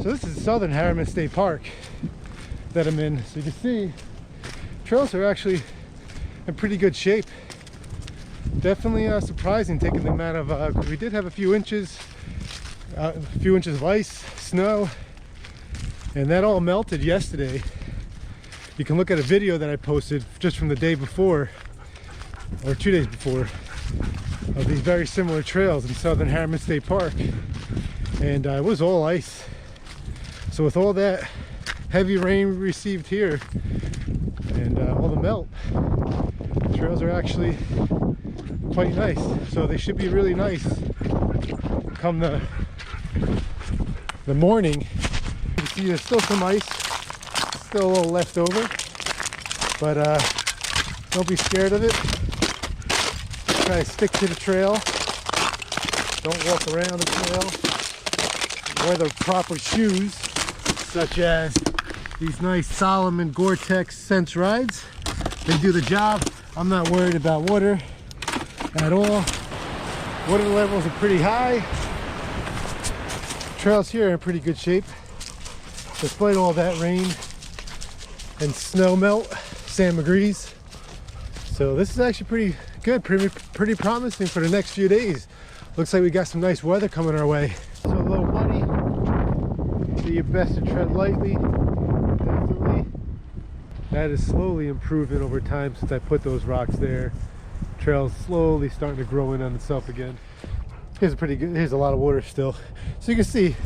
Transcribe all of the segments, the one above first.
So this is Southern Ringwood State Park that I'm in. So you can see trails are actually in pretty good shape. Definitely surprising taking the amount of, 'cause we did have a few inches of ice, snow, and that all melted yesterday. You can look at a video that I posted just from the day before, or 2 days before, of these very similar trails in Southern Ringwood State Park. And it was all ice. So with all that heavy rain we received here and all the melt, the trails are actually quite nice. So they should be really nice come the morning. You can see there's still some ice, still a little left over, but don't be scared of it. Try to stick to the trail. Don't walk around the trail. Wear the proper shoes, such as these nice Salomon Gore-Tex Sense rides. They do the job. I'm not worried about water at all. Water levels are pretty high. Trails here are in pretty good shape. Despite all that rain and snow melt, Sam agrees. So this is actually pretty good, pretty promising for the next few days. Looks like we got some nice weather coming our way. So a little muddy. Do your best to tread lightly. Definitely. That is slowly improving over time since I put those rocks there. Trail's slowly starting to grow in on itself again. Here's a lot of water still. So you can see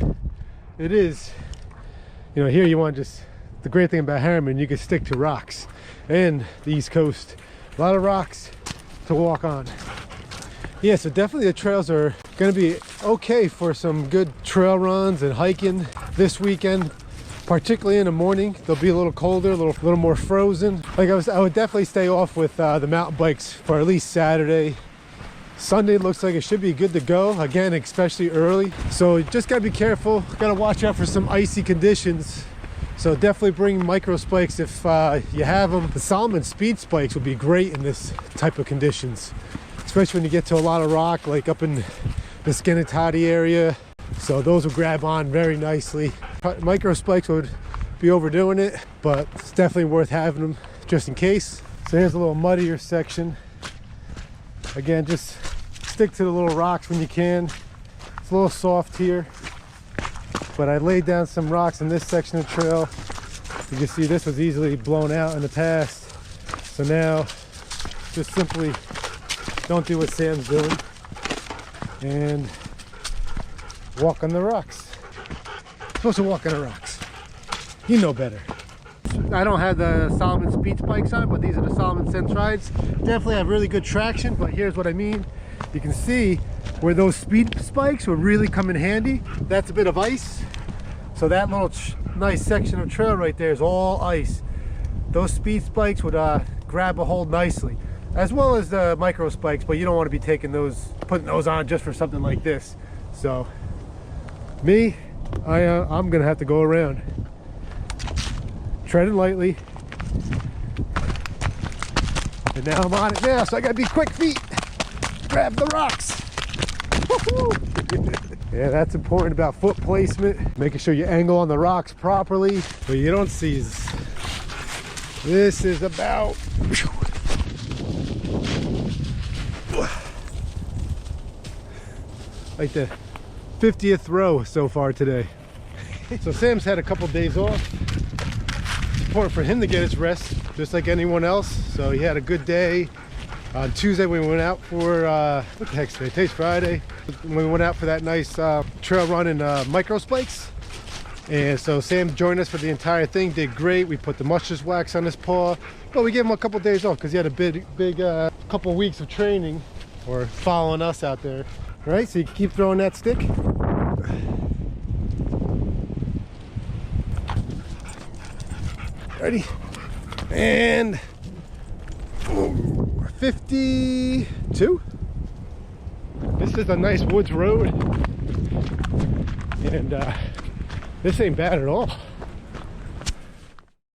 it is, you know, here you want just, the great thing about Harriman, you can stick to rocks. And the East Coast, a lot of rocks to walk on. Yeah, so definitely the trails are gonna be okay for some good trail runs and hiking this weekend, particularly in the morning. They'll be a little colder, a little more frozen. Like I would definitely stay off with the mountain bikes for at least Saturday. Sunday looks like it should be good to go, again, especially early. So you just gotta be careful, gotta watch out for some icy conditions. So definitely bring micro spikes if you have them. The Salomon speed spikes would be great in this type of conditions, especially when you get to a lot of rock, like up in the Schenectady area. So those will grab on very nicely. Micro spikes would be overdoing it, but it's definitely worth having them just in case. So here's a little muddier section. Again, just stick to the little rocks when you can. It's a little soft here, but I laid down some rocks in this section of trail. You can see this was easily blown out in the past. So now just simply don't do what Sam's doing and walk on the rocks. You're supposed to walk on the rocks. You know better. I don't have the Salomon speed spikes on, but these are the Salomon Sense rides. Definitely have really good traction, but here's what I mean. You can see where those speed spikes would really come in handy. That's a bit of ice. So that little nice section of trail right there is all ice. Those speed spikes would grab a hold nicely, as well as the micro spikes, but you don't want to be taking those, putting those on just for something like this. So me, I'm gonna have to go around treading lightly, and now I'm on it now, so I gotta be quick feet, grab the rocks. Yeah, that's important about foot placement, making sure you angle on the rocks properly. What you don't see is this is about like the 50th row so far today. So Sam's had a couple days off. It's important for him to get his rest just like anyone else. So he had a good day. On Tuesday we went out for what the heck's today? Today's Friday. We went out for that nice trail run in micro spikes, and so Sam joined us for the entire thing. Did great. We put the mustard wax on his paw, but we gave him a couple days off because he had a big couple weeks of training or following us out there. All right, so you keep throwing that stick. Ready? And 52. This is a nice woods road, and this ain't bad at all.